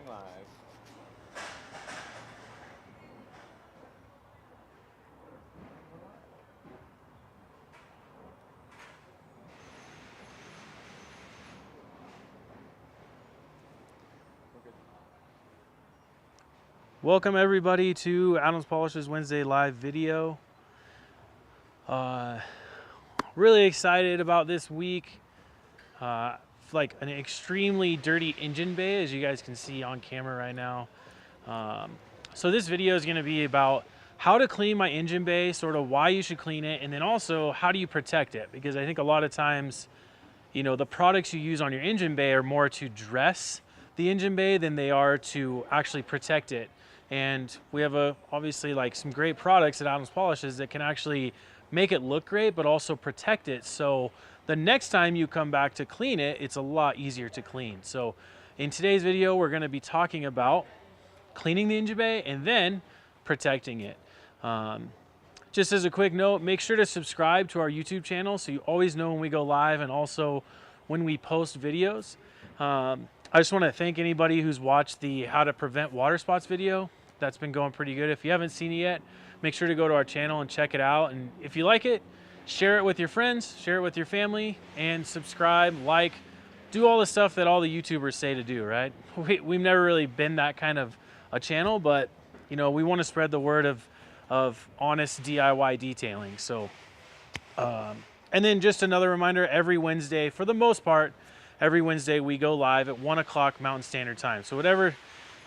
Going live. Welcome everybody to Adams Polish's Wednesday live video. Really excited about this week. Like an extremely dirty engine bay, as you guys can see on camera right now. So this video is going to be about how to clean my engine bay, sort of why you should clean it, and then also how do you protect it, because I think a lot of times, you know, the products you use on your engine bay are more to dress the engine bay than they are to actually protect it. And we have obviously like some great products at Adams Polishes that can actually make it look great, but also protect it. So the next time you come back to clean it, it's a lot easier to clean. So in today's video, we're gonna be talking about cleaning the engine bay and then protecting it. Just as a quick note, make sure to subscribe to our YouTube channel so you always know when we go live and also when we post videos. I just want to thank anybody who's watched the How to Prevent Water Spots video. That's been going pretty good. If you haven't seen it yet, make sure to go to our channel and check it out. And if you like it, share it with your friends, share it with your family, and subscribe, like, do all the stuff that all the YouTubers say to do, right? We've never really been that kind of a channel, but you know, we want to spread the word of honest DIY detailing. So, and then just another reminder, every Wednesday, for the most part, every Wednesday we go live at 1 o'clock Mountain Standard Time. So whatever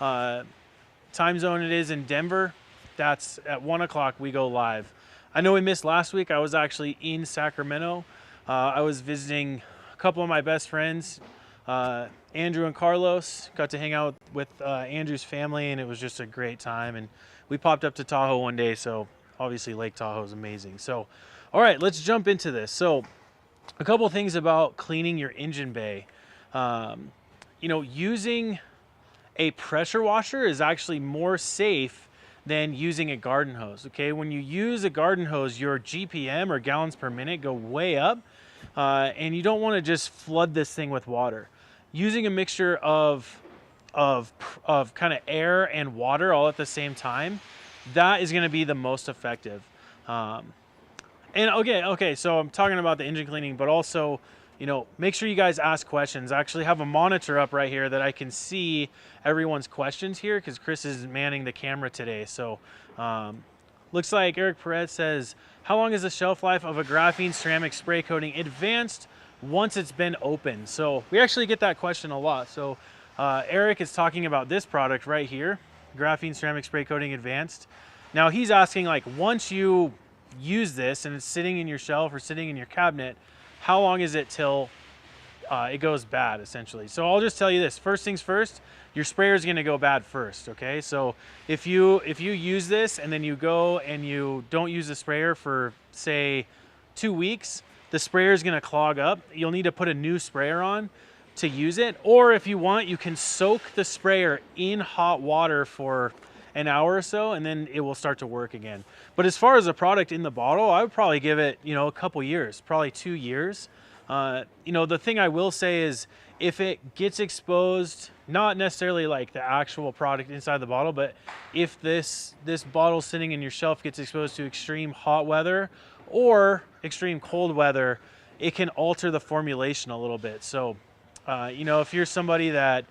time zone it is in Denver, that's at 1 o'clock we go live. I know we missed last week. I was actually in Sacramento. I was visiting a couple of my best friends, Andrew and Carlos. Got to hang out with Andrew's family, and it was just a great time. And we popped up to Tahoe one day, so obviously Lake Tahoe is amazing. So, all right, let's jump into this. So, a couple things about cleaning your engine bay. You know, using a pressure washer is actually more safe than using a garden hose, okay? When you use a garden hose, your GPM or gallons per minute go way up, and you don't want to just flood this thing with water. Using a mixture of kind of air and water all at the same time, that is going to be the most effective. And okay, so I'm talking about the engine cleaning, but also, you know, make sure you guys ask questions. I actually have a monitor up right here that I can see everyone's questions here because Chris is manning the camera today. So looks like Eric Perez says, how long is the shelf life of a graphene ceramic spray coating advanced once it's been opened? So we actually get that question a lot. So Eric is talking about this product right here, graphene ceramic spray coating advanced. Now he's asking, like, once you use this and it's sitting in your shelf or sitting in your cabinet, how long is it till it goes bad, essentially? So I'll just tell you this. First things first, your sprayer is going to go bad first, okay? So if you use this and then you go and you don't use the sprayer for, say, 2 weeks, the sprayer is going to clog up. You'll need to put a new sprayer on to use it. Or if you want, you can soak the sprayer in hot water for an hour or so, and then it will start to work again. But as far as a product in the bottle, I would probably give it, you know, a couple years, probably 2 years. You know, the thing I will say is if it gets exposed, not necessarily like the actual product inside the bottle, but if this bottle sitting in your shelf gets exposed to extreme hot weather or extreme cold weather, it can alter the formulation a little bit. So, you know, if you're somebody that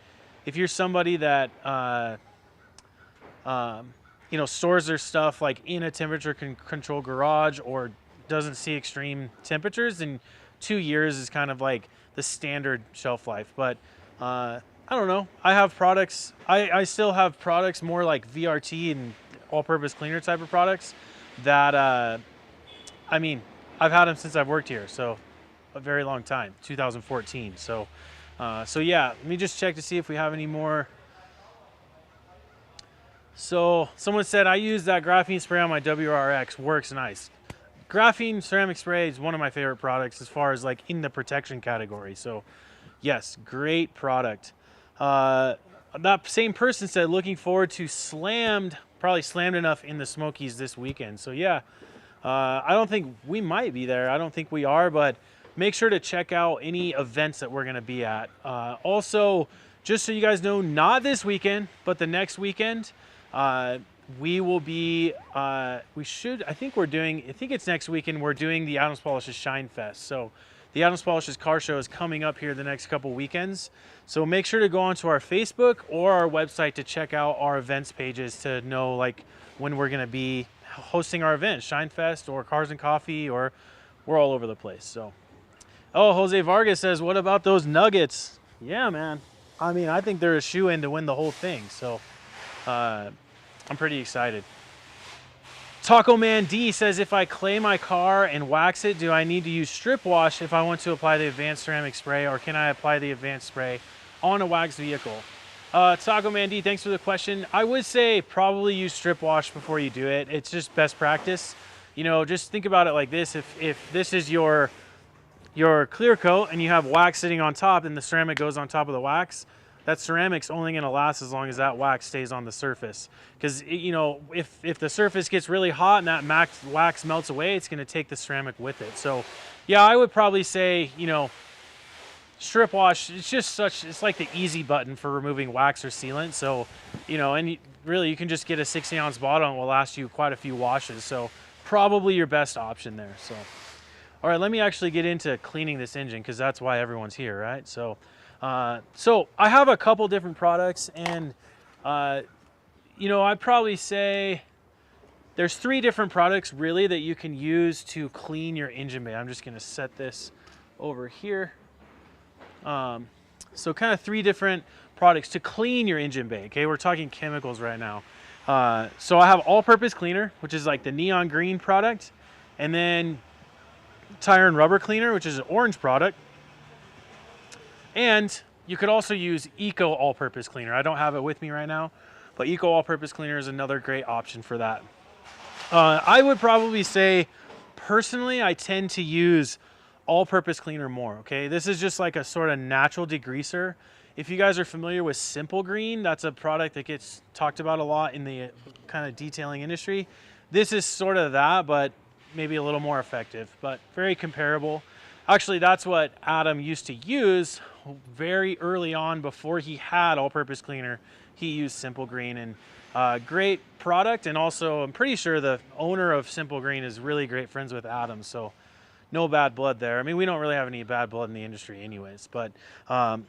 you know, stores their stuff like in a temperature controlled garage or doesn't see extreme temperatures, then 2 years is kind of like the standard shelf life. But I don't know. I have products. I still have products more like VRT and all-purpose cleaner type of products that I mean, I've had them since I've worked here, so a very long time, 2014. So yeah, let me just check to see if we have any more. So someone said, I use that graphene spray on my WRX, works nice. Graphene ceramic spray is one of my favorite products as far as like in the protection category. So yes, great product. That same person said, looking forward to probably slammed enough in the Smokies this weekend. So yeah, I don't think we might be there. I don't think we are, but make sure to check out any events that we're gonna be at. Also, just so you guys know, not this weekend, but the next weekend, we will be, I think it's next weekend, we're doing the Adams Polishes Shine Fest. So the Adams Polishes Car Show is coming up here the next couple weekends. So make sure to go onto our Facebook or our website to check out our events pages to know like when we're gonna be hosting our event, Shine Fest or Cars and Coffee, or we're all over the place. So, oh, Jose Vargas says, what about those Nuggets? Yeah, man. I mean, I think they're a shoe-in to win the whole thing. So I'm pretty excited. Taco Man D says, if I clay my car and wax it, do I need to use strip wash if I want to apply the advanced ceramic spray, or can I apply the advanced spray on a waxed vehicle? Taco Man D, thanks for the question. I would say probably use strip wash before you do it. It's just best practice. You know, just think about it like this. If this is your clear coat and you have wax sitting on top and the ceramic goes on top of the wax, that ceramic's only going to last as long as that wax stays on the surface. Because, you know, if the surface gets really hot and that wax melts away, it's going to take the ceramic with it. So yeah, I would probably say, you know, strip wash, it's like the easy button for removing wax or sealant. So, you know, and really you can just get a 60-ounce bottle and it will last you quite a few washes. So probably your best option there. So all right, let me actually get into cleaning this engine because that's why everyone's here, right? So, so I have a couple different products, and you know, I'd probably say there's 3 different products really that you can use to clean your engine bay. I'm just going to set this over here. So kind of 3 different products to clean your engine bay. Okay, we're talking chemicals right now. So I have all-purpose cleaner, which is like the neon green product, and then tire and rubber cleaner, which is an orange product. And you could also use Eco all-purpose cleaner. I don't have it with me right now, but Eco all-purpose cleaner is another great option for that. I would probably say, personally, I tend to use all-purpose cleaner more, okay? This is just like a sort of natural degreaser. If you guys are familiar with Simple Green, that's a product that gets talked about a lot in the kind of detailing industry. This is sort of that, but maybe a little more effective, but very comparable. Actually, that's what Adam used to use very early on before he had all-purpose cleaner. He used Simple Green, and great product. And also, I'm pretty sure the owner of Simple Green is really great friends with Adam, so no bad blood there. I mean, we don't really have any bad blood in the industry anyways, but tire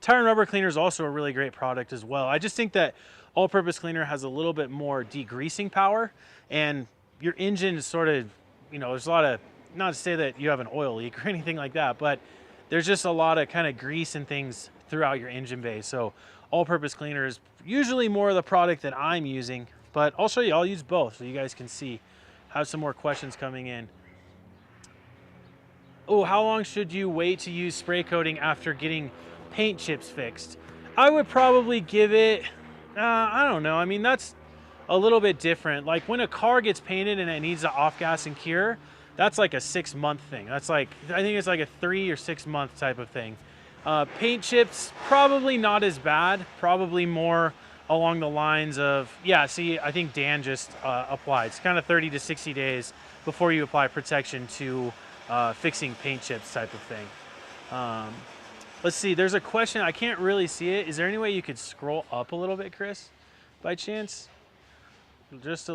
and rubber cleaner is also a really great product as well. I just think that all-purpose cleaner has a little bit more degreasing power, and your engine is sort of, you know, there's a lot of, not to say that you have an oil leak or anything like that, but there's just a lot of kind of grease and things throughout your engine bay. So all-purpose cleaner is usually more of the product that I'm using, but I'll show you, I'll use both so you guys can see. Have some more questions coming in. Oh, how long should you wait to use spray coating after getting paint chips fixed? I would probably give it, I don't know. I mean, that's a little bit different. Like when a car gets painted and it needs to off-gas and cure, that's like a 6-month thing. That's like, I think it's like a 3 or 6 month type of thing. Paint chips, probably not as bad. Probably more along the lines of, yeah, see, I think Dan just applied. It's kind of 30 to 60 days before you apply protection to fixing paint chips type of thing. Let's see, there's a question, I can't really see it. Is there any way you could scroll up a little bit, Chris, by chance? Just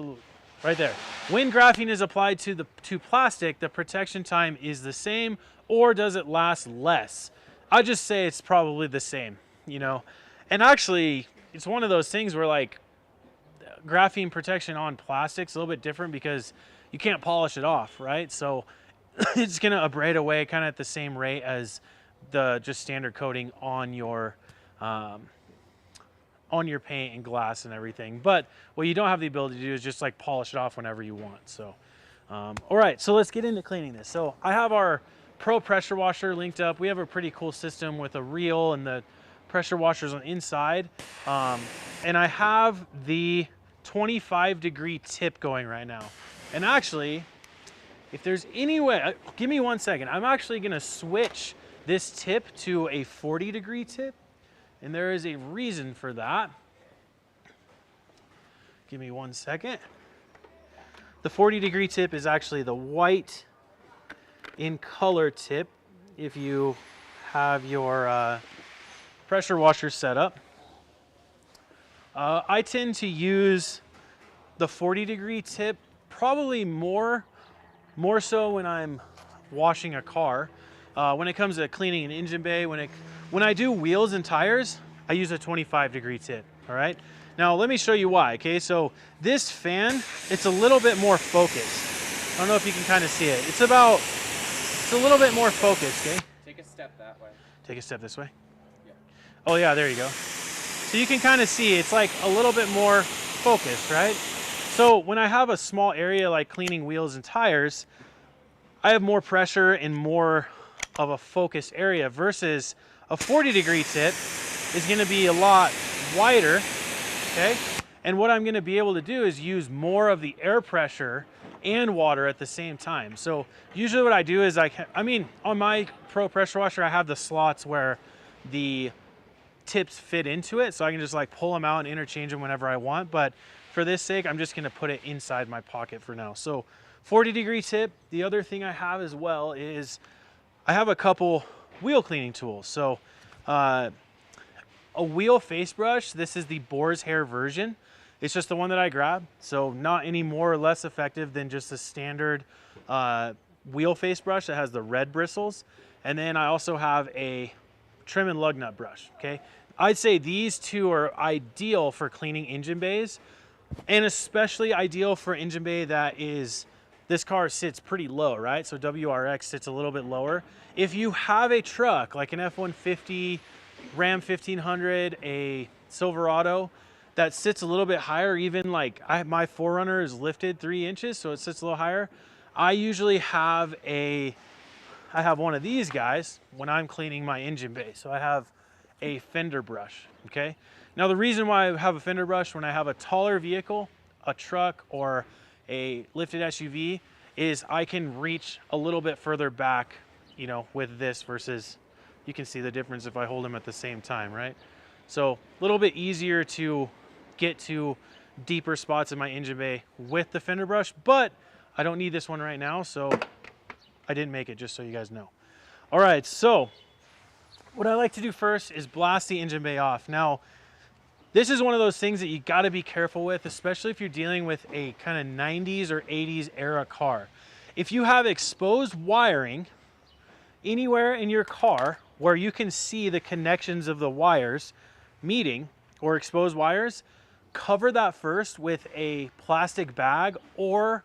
right there. When graphene is applied to plastic, the protection time is the same, or does it last less? I just say it's probably the same, you know. And actually, it's one of those things where like graphene protection on plastic is a little bit different because you can't polish it off, right? So it's gonna abrade away kind of at the same rate as the just standard coating on your paint and glass and everything. But what you don't have the ability to do is just like polish it off whenever you want. So, all right, so let's get into cleaning this. So I have our Pro pressure washer linked up. We have a pretty cool system with a reel and the pressure washers on the inside. And I have the 25-degree tip going right now. And actually, if there's any way, give me 1 second. I'm actually gonna switch this tip to a 40-degree tip. And there is a reason for that. Give me 1 second. The 40-degree tip is actually the white in color tip. If you have your pressure washer setup. I tend to use the 40-degree tip, probably more so when I'm washing a car. When it comes to cleaning an engine bay, when I do wheels and tires, I use a 25-degree tip, all right? Now let me show you why, okay? So this fan, it's a little bit more focused. I don't know if you can kind of see it. It's a little bit more focused, okay? Take a step that way. Take a step this way? Yeah. Oh yeah, there you go. So you can kind of see it's like a little bit more focused, right? So when I have a small area like cleaning wheels and tires, I have more pressure and more of a focused area versus a 40-degree tip is going to be a lot wider, okay? And what I'm going to be able to do is use more of the air pressure and water at the same time. So usually what I do is I mean, on my Pro pressure washer, I have the slots where the tips fit into it, so I can just like pull them out and interchange them whenever I want. But for this sake, I'm just going to put it inside my pocket for now. So 40-degree tip. The other thing I have as well is I have a couple wheel cleaning tools. So a wheel face brush. This is the boar's hair version. It's just the one that I grabbed. So not any more or less effective than just a standard wheel face brush that has the red bristles. And then I also have a trim and lug nut brush, okay? I'd say these two are ideal for cleaning engine bays, and especially ideal for engine bay that is, this car sits pretty low, right? So WRX sits a little bit lower. If you have a truck like an F-150, Ram 1500, a Silverado that sits a little bit higher, even like my 4Runner is lifted 3 inches, so it sits a little higher. I usually have one of these guys when I'm cleaning my engine bay. So I have a fender brush, okay? Now the reason why I have a fender brush when I have a taller vehicle, a truck or a lifted SUV, is I can reach a little bit further back, you know, with this versus, you can see the difference if I hold them at the same time, right? So a little bit easier to get to deeper spots in my engine bay with the fender brush, but I don't need this one right now, so I didn't make it, just so you guys know. All right, so what I like to do first is blast the engine bay off. Now, this is one of those things that you gotta be careful with, especially if you're dealing with a kind of 90s or 80s era car. If you have exposed wiring anywhere in your car where you can see the connections of the wires meeting or exposed wires, cover that first with a plastic bag or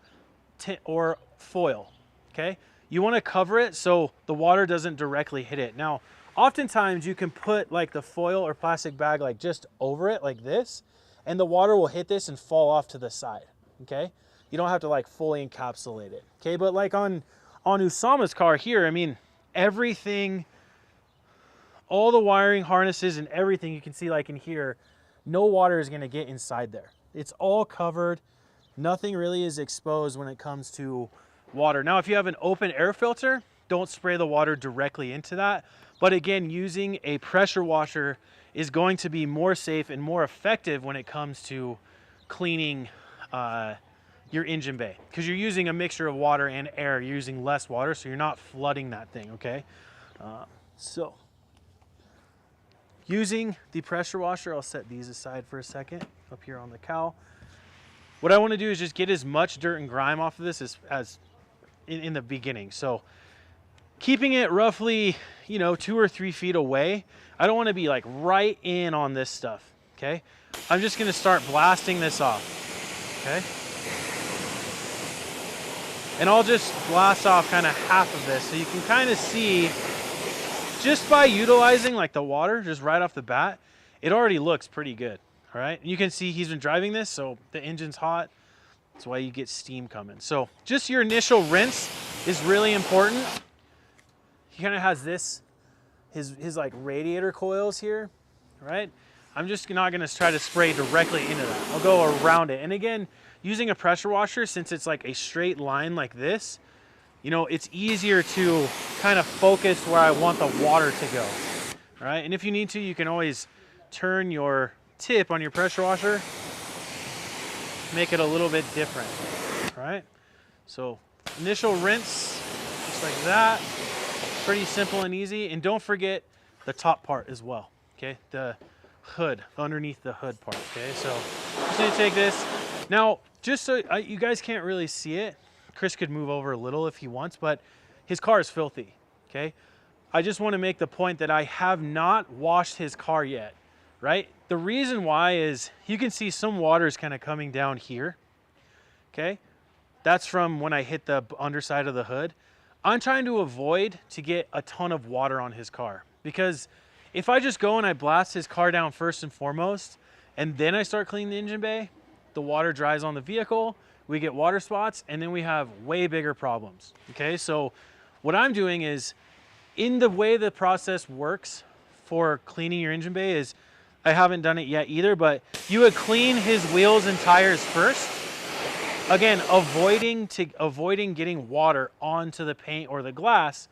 foil, okay? You wanna cover it so the water doesn't directly hit it. Now, oftentimes you can put like the foil or plastic bag like just over it like this, and the water will hit this and fall off to the side, okay? You don't have to like fully encapsulate it, okay? But like on Usama's car here, I mean, everything, all the wiring harnesses and everything you can see like in here, no water is gonna get inside there. It's all covered. Nothing really is exposed when it comes to water. Now, if you have an open air filter, don't spray the water directly into that. But again, using a pressure washer is going to be more safe and more effective when it comes to cleaning your engine bay, because you're using a mixture of water and air. You're using less water, so you're not flooding that thing, okay? So using the pressure washer, I'll set these aside for a second up here on the cowl. What I want to do is just get as much dirt and grime off of this as in the beginning. So keeping it roughly, you know, 2 or 3 feet away. I don't want to be like right in on this stuff, okay? I'm just going to start blasting this off, okay? And I'll just blast off kind of half of this, so you can kind of see, just by utilizing like the water just right off the bat, it already looks pretty good, all right? And you can see he's been driving this, so the engine's hot. That's why you get steam coming. So just your initial rinse is really important. He kind of has this, his like radiator coils here, right? I'm just not gonna try to spray directly into that. I'll go around it. And again, using a pressure washer, since it's like a straight line like this, you know, it's easier to kind of focus where I want the water to go, all right? And if you need to, you can always turn your tip on your pressure washer, make it a little bit different, all right? So initial rinse, just like that. Pretty simple and easy. And don't forget the top part as well, okay? The hood, underneath the hood part, okay? So just need to take this. Now, just so you guys can't really see it, Chris could move over a little if he wants, but his car is filthy, okay? I just want to make the point that I have not washed his car yet, right? The reason why is you can see some water is kind of coming down here, okay? That's from when I hit the underside of the hood. I'm trying to avoid to get a ton of water on his car, because if I just go and I blast his car down first and foremost, and then I start cleaning the engine bay, the water dries on the vehicle, we get water spots, and then we have way bigger problems, okay? So what I'm doing is, in the way the process works for cleaning your engine bay is, I haven't done it yet either, but you would clean his wheels and tires first. Again, avoiding getting water onto the paint or the glass.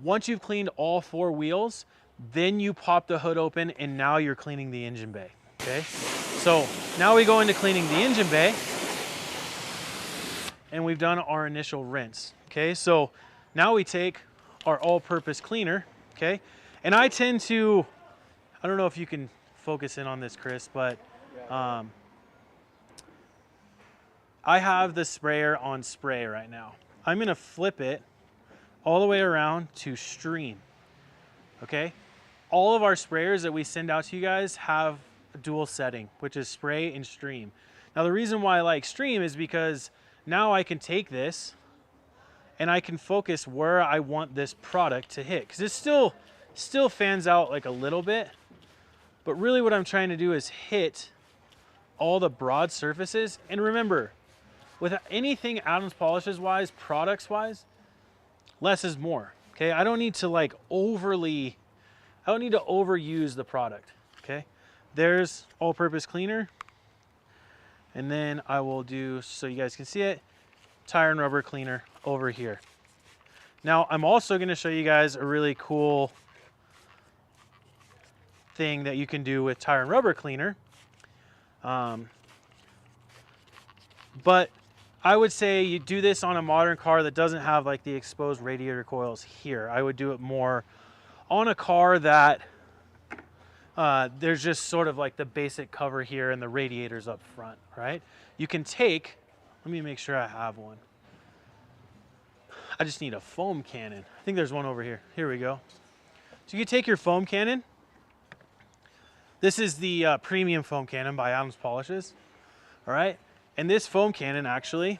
Once you've cleaned all 4 wheels, then you pop the hood open and now you're cleaning the engine bay, okay? So now we go into cleaning the engine bay and we've done our initial rinse, okay? So now we take our all-purpose cleaner, okay? And I tend to, I don't know if you can focus in on this, Chris, but I have the sprayer on spray right now. I'm gonna flip it all the way around to stream, okay? All of our sprayers that we send out to you guys have a dual setting, which is spray and stream. Now the reason why I like stream is because now I can take this and I can focus where I want this product to hit, because it still fans out like a little bit, but really what I'm trying to do is hit all the broad surfaces. And remember, with anything Adams Polishes wise, products wise, less is more, okay? I don't need to like overuse the product, okay? There's all-purpose cleaner, and then I will do, so you guys can see it, tire and rubber cleaner over here. Now I'm also going to show you guys a really cool thing that you can do with tire and rubber cleaner, but I would say you do this on a modern car that doesn't have like the exposed radiator coils here. I would do it more on a car that there's just sort of like the basic cover here and the radiators up front, right? You can take, let me make sure I have one. I just need a foam cannon. I think there's one over here. Here we go. So you can take your foam cannon. This is the premium foam cannon by Adams Polishes, all right? And this foam cannon, actually,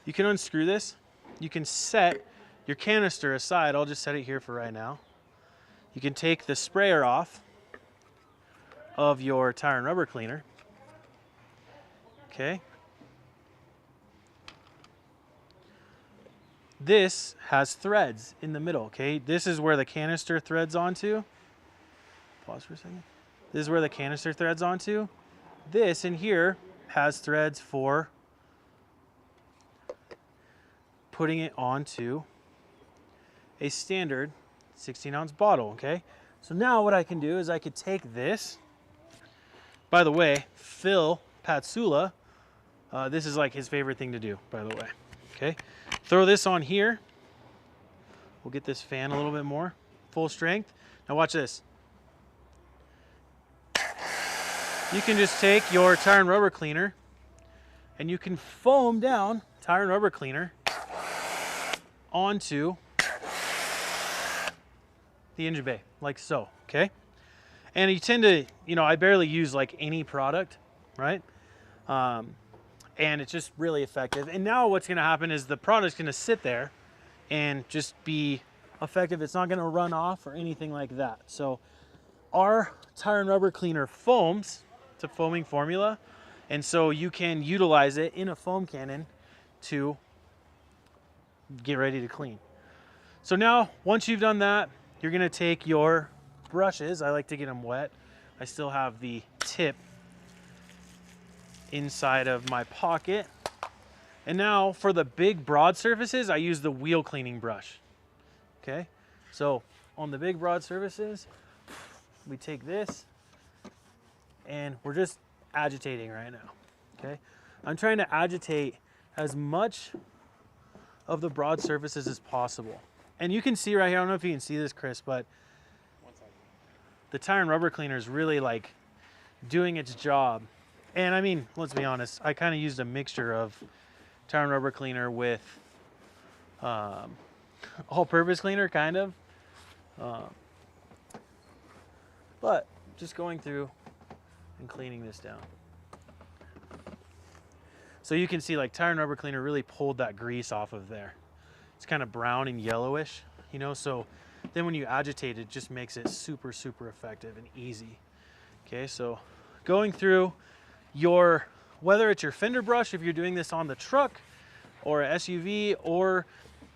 you can unscrew this. You can set your canister aside. I'll just set it here for right now. You can take the sprayer off of your tire and rubber cleaner, okay? This has threads in the middle, okay? This is where the canister threads onto. Pause for a second. This is where the canister threads onto. This in here has threads for putting it onto a standard 16-ounce bottle, okay? So now what I can do is I could take this. By the way, Phil Patsula, this is like his favorite thing to do, by the way, okay? Throw this on here. We'll get this fan a little bit more, full strength. Now watch this. You can just take your tire and rubber cleaner and you can foam down tire and rubber cleaner onto the engine bay, like so, okay? And you tend to, you know, I barely use like any product, right? And it's just really effective. And now what's gonna happen is the product's gonna sit there and just be effective. It's not gonna run off or anything like that. So our tire and rubber cleaner foams, it's a foaming formula, and so you can utilize it in a foam cannon to get ready to clean. So now, once you've done that, you're gonna take your brushes. I like to get them wet. I still have the tip inside of my pocket. And now for the big broad surfaces, I use the wheel cleaning brush. Okay, so on the big broad surfaces, we take this and we're just agitating right now, okay? I'm trying to agitate as much of the broad surfaces as possible. And you can see right here, I don't know if you can see this, Chris, but the tire and rubber cleaner is really like doing its job. And I mean, let's be honest, I kind of used a mixture of tire and rubber cleaner with all-purpose cleaner, kind of. But just going through and cleaning this down. So you can see like tire and rubber cleaner really pulled that grease off of there. It's kind of brown and yellowish, you know, so then when you agitate it just makes it super, super effective and easy. Okay, so going through your, whether it's your fender brush, if you're doing this on the truck or a SUV, or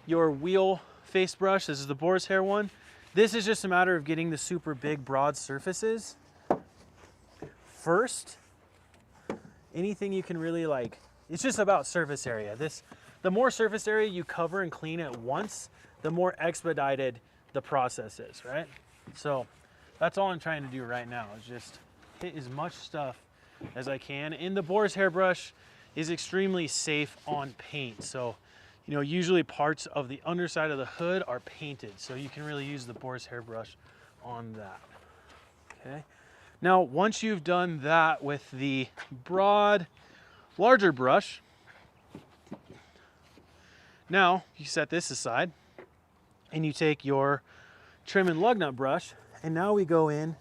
your wheel face brush, this is the boar's hair one. This is just a matter of getting the super big broad surfaces first. Anything you can really like, it's just about surface area. The more surface area you cover and clean at once, the more expedited the process is, right? So that's all I'm trying to do right now, is just hit as much stuff as I can. And the boar's hairbrush is extremely safe on paint. So, you know, usually parts of the underside of the hood are painted, so you can really use the boar's hairbrush on that. Okay. Now, once you've done that with the broad, larger brush, now you set this aside and you take your trim and lug nut brush, and now we go in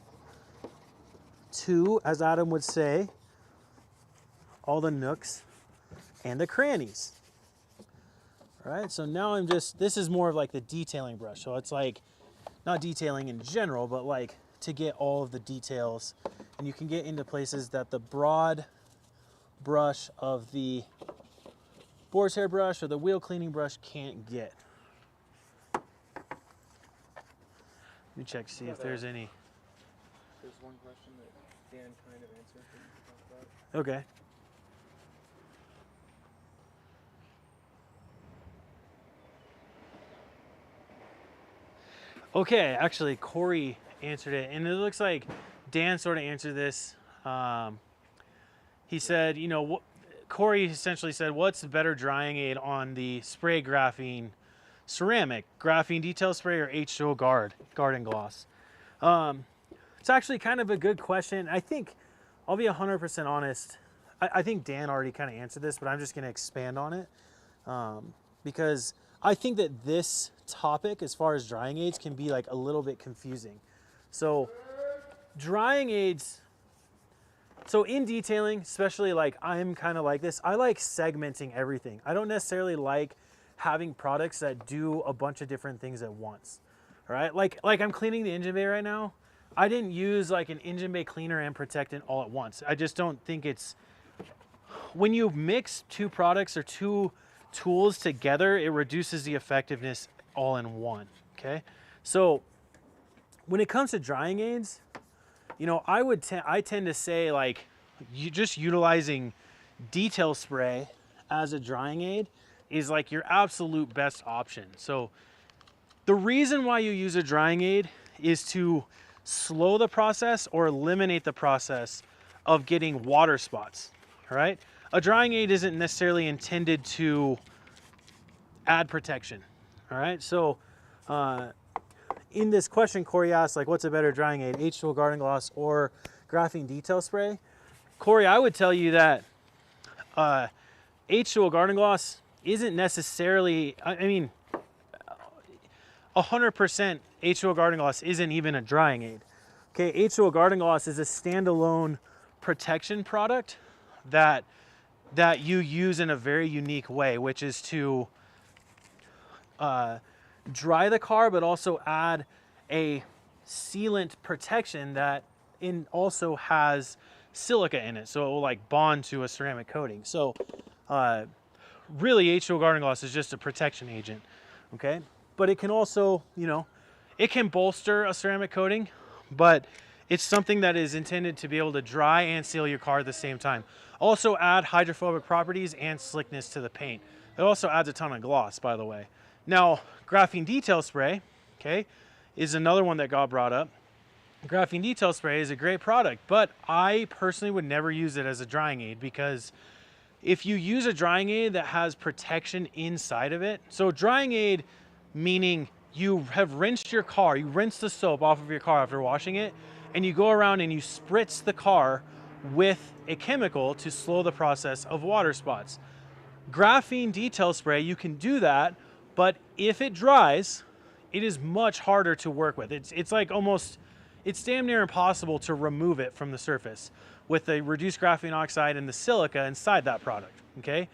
to, as Adam would say, all the nooks and the crannies. All right, so now this is more of like the detailing brush. So it's like, not detailing in general, but like to get all of the details. And you can get into places that the broad brush of the boar's hair brush or the wheel cleaning brush can't get. Let me check to see if there's any. There's one question that Dan kind of answered that you could talk about. Okay. Okay, actually Corey answered it, and it looks like Dan sort of answered this. He said, you know, Corey essentially said, what's the better drying aid on the spray graphene ceramic, graphene detail spray, or H2O garden gloss? It's actually kind of a good question. I think, I'll be 100% honest, I think Dan already kind of answered this, but I'm just going to expand on it, because I think that this topic, as far as drying aids, can be like a little bit confusing. So drying aids, so in detailing, especially like I'm kind of like this, I like segmenting everything. I don't necessarily like having products that do a bunch of different things at once. All right, like I'm cleaning the engine bay right now. I didn't use like an engine bay cleaner and protectant all at once. I just don't think it's, when you mix two products or two tools together, it reduces the effectiveness all in one. Okay, so when it comes to drying aids, you know, I tend to say like you just utilizing detail spray as a drying aid is like your absolute best option. So the reason why you use a drying aid is to slow the process or eliminate the process of getting water spots. All right, a drying aid isn't necessarily intended to add protection. All right, so in this question, Corey asked, like, what's a better drying aid, H2O garden gloss or graphene detail spray? Corey, I would tell you that H2O garden gloss isn't necessarily, I mean, 100% H2O garden gloss isn't even a drying aid. Okay, H2O garden gloss is a standalone protection product that you use in a very unique way, which is to dry the car, but also add a sealant protection that also has silica in it, so it will like bond to a ceramic coating. So really H2O garden gloss is just a protection agent, okay? But it can also, you know, it can bolster a ceramic coating, but it's something that is intended to be able to dry and seal your car at the same time. Also add hydrophobic properties and slickness to the paint. It also adds a ton of gloss, by the way. Now, graphene detail spray, okay, is another one that got brought up. Graphene detail spray is a great product, but I personally would never use it as a drying aid, because if you use a drying aid that has protection inside of it, so drying aid meaning you have rinsed your car, you rinse the soap off of your car after washing it, and you go around and you spritz the car with a chemical to slow the process of water spots. Graphene detail spray, you can do that, but if it dries, it is much harder to work with. It's like almost, it's damn near impossible to remove it from the surface with the reduced graphene oxide and the silica inside that product, okay?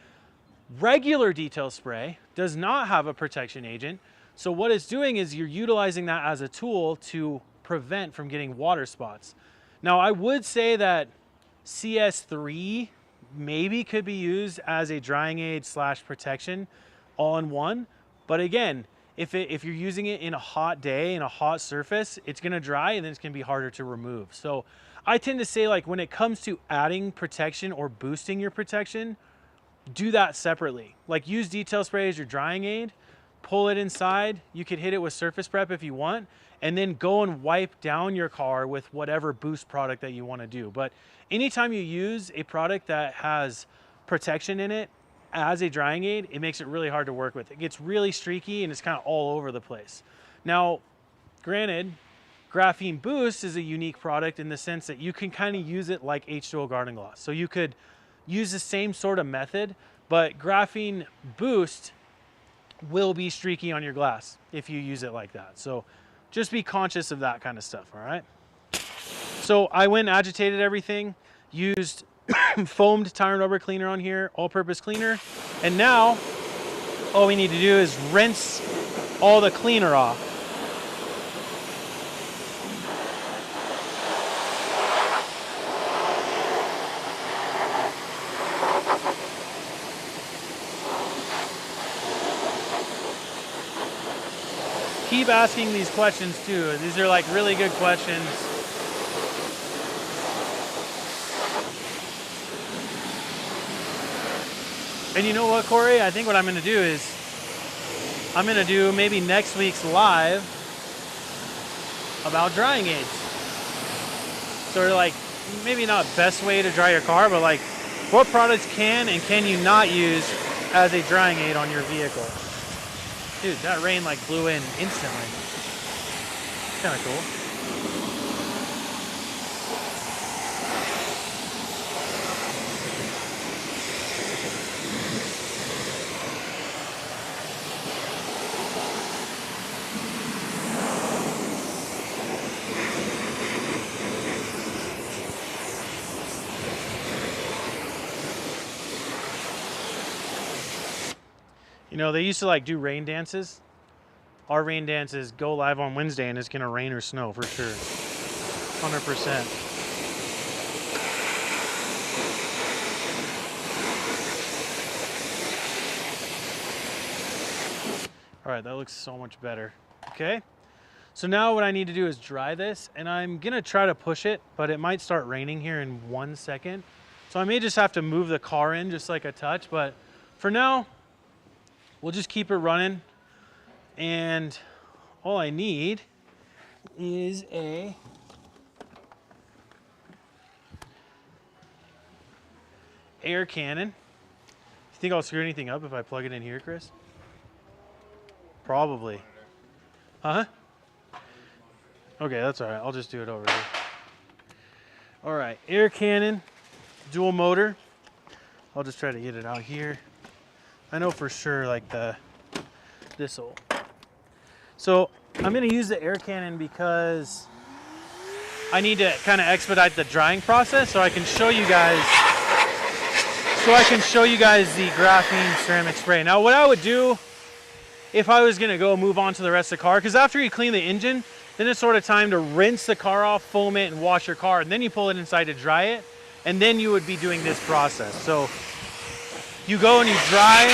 Regular detail spray does not have a protection agent, so what it's doing is you're utilizing that as a tool to prevent from getting water spots. Now, I would say that CS3 maybe could be used as a drying aid / protection all in one, but again, if you're using it in a hot day, in a hot surface, it's gonna dry and then it's gonna be harder to remove. So I tend to say, like, when it comes to adding protection or boosting your protection, do that separately. Like, use detail spray as your drying aid, pull it inside, you could hit it with surface prep if you want, and then go and wipe down your car with whatever boost product that you wanna do. But anytime you use a product that has protection in it as a drying aid, it makes it really hard to work with. It gets really streaky and it's kind of all over the place. Now, granted, Graphene Boost is a unique product in the sense that you can kind of use it like H2O garden gloss. So you could use the same sort of method, but Graphene Boost will be streaky on your glass if you use it like that. So just be conscious of that kind of stuff, all right? So I went and agitated everything, used foamed tire and rubber cleaner on here, all-purpose cleaner, and now all we need to do is rinse all the cleaner off. Keep asking these questions too. These are like really good questions. And you know what, Corey? I think what I'm gonna do is I'm gonna do maybe next week's live about drying aids. Sort of like, maybe not best way to dry your car, but like what products can and can you not use as a drying aid on your vehicle. Dude, that rain like blew in instantly. Kind of cool. You know, they used to like do rain dances. Our rain dances go live on Wednesday and it's gonna rain or snow for sure. 100%. All right, that looks so much better. Okay, so now what I need to do is dry this, and I'm gonna try to push it, but it might start raining here in 1 second. So I may just have to move the car in just like a touch, but for now, we'll just keep it running, and all I need is a air cannon. You think I'll screw anything up if I plug it in here, Chris? Probably. Huh? Okay, that's all right. I'll just do it over here. All right, air cannon, dual motor. I'll just try to get it out here. I know for sure like this'll. So I'm gonna use the air cannon because I need to kind of expedite the drying process so I can show you guys the graphene ceramic spray. Now what I would do if I was gonna go move on to the rest of the car, because after you clean the engine, then it's sort of time to rinse the car off, foam it, and wash your car, and then you pull it inside to dry it, and then you would be doing this process. So you go and you dry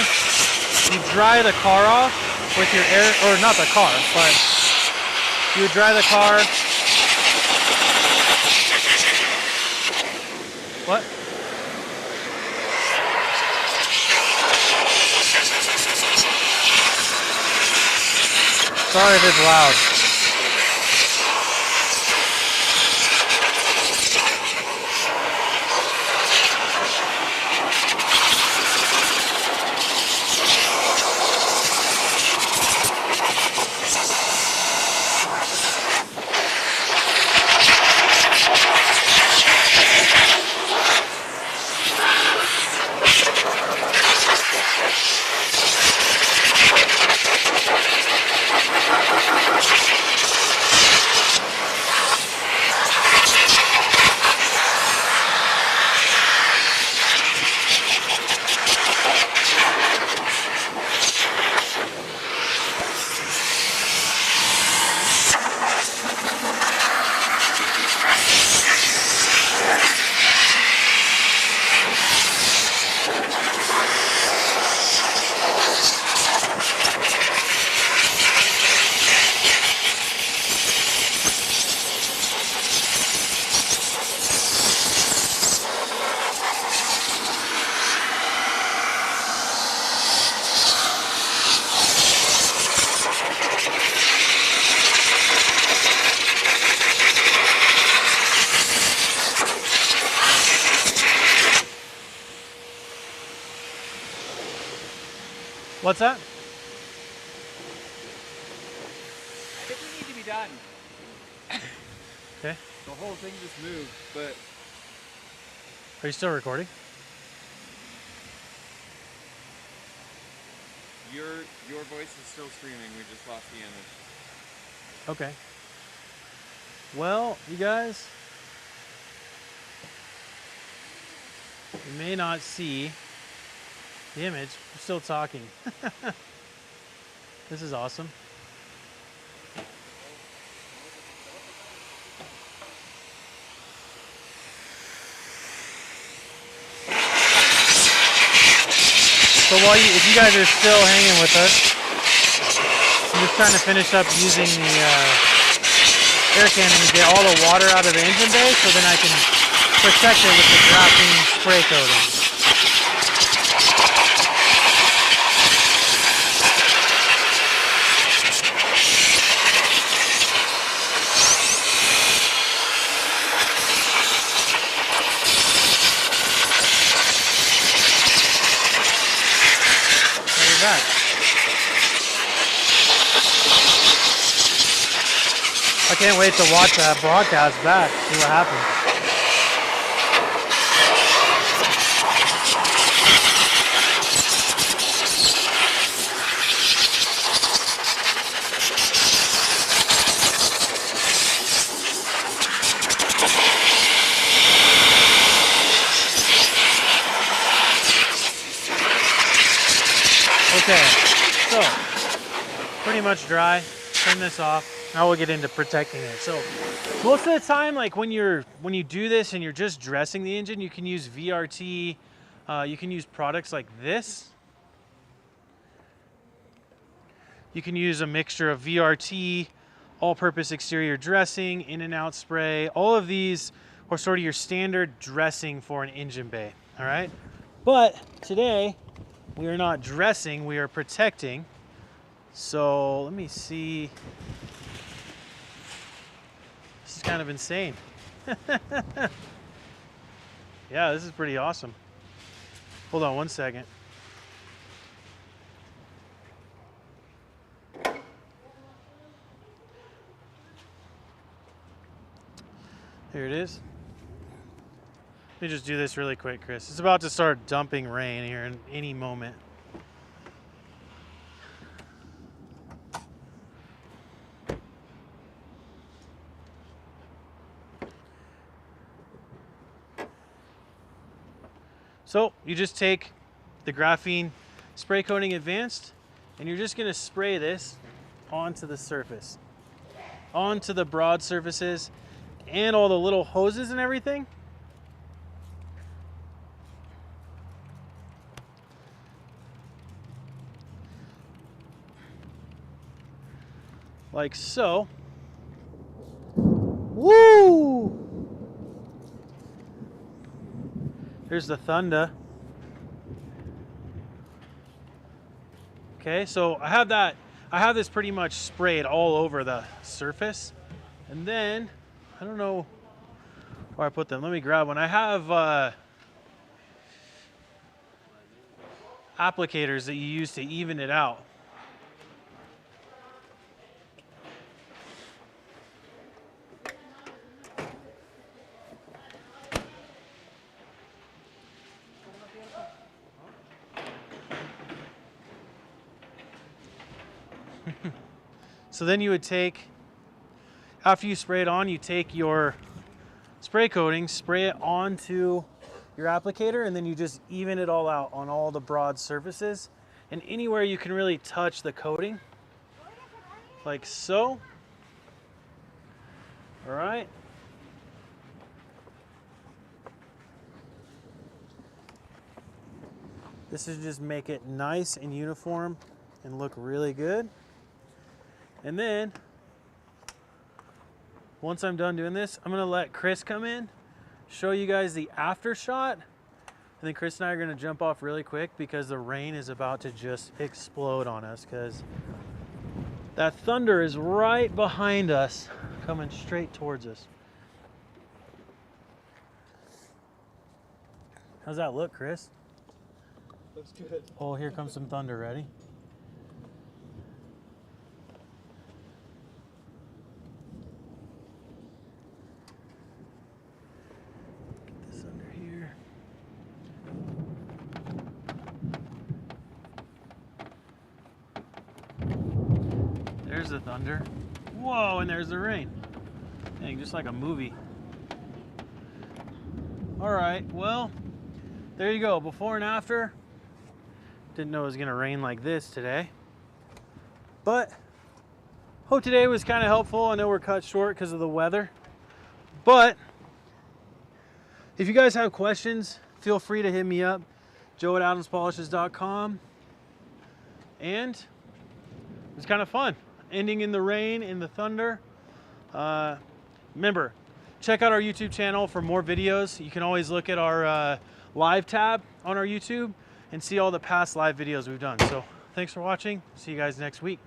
the car off with your air, or not the car, but you would dry the car. What? Sorry if it's loud. What's that? It doesn't need to be done. Okay. The whole thing just moved, but Are you still recording? your voice is still streaming. We just lost the image. Okay. Well, you guys, you may not see the image. We're still talking. This is awesome. So if you guys are still hanging with us, I'm just trying to finish up using the air cannon to get all the water out of the engine bay so then I can protect it with the graphene spray coating. Back. I can't wait to watch that broadcast back, see what happens. Okay, so pretty much dry. Turn this off. Now we'll get into protecting it. So most of the time, like when you do this and you're just dressing the engine, you can use VRT. You can use products like this. You can use a mixture of VRT, all-purpose exterior dressing, in and out spray. All of these are sort of your standard dressing for an engine bay. All right, but today, we are not dressing, we are protecting. So let me see. This is kind of insane. Yeah, this is pretty awesome. Hold on one second. Here it is. Let me just do this really quick, Chris. It's about to start dumping rain here in any moment. So you just take the graphene spray coating advanced and you're just going to spray this onto the surface, onto the broad surfaces and all the little hoses and everything. Like so. Woo! Here's the thunder. Okay, so I have this pretty much sprayed all over the surface. And then, I don't know where I put them. Let me grab one. I have applicators that you use to even it out. So then you would take, after you spray it on, you take your spray coating, spray it onto your applicator, and then you just even it all out on all the broad surfaces and anywhere you can really touch the coating, like so. All right. This is just make it nice and uniform and look really good. And then, once I'm done doing this, I'm gonna let Chris come in, show you guys the after shot, and then Chris and I are gonna jump off really quick because the rain is about to just explode on us because that thunder is right behind us, coming straight towards us. How's that look, Chris? Looks good. Oh, here comes some thunder, ready? there's the thunder. Whoa, and there's the rain. Dang, just like a movie. All right, well, there you go, before and after. Didn't know it was gonna rain like this today. But hope today was kind of helpful. I know we're cut short because of the weather. But if you guys have questions, feel free to hit me up, joe@adamspolishes.com. And it was kind of fun, ending in the rain, in the thunder. Remember, check out our YouTube channel for more videos. You can always look at our live tab on our YouTube and see all the past live videos we've done. So thanks for watching. See you guys next week.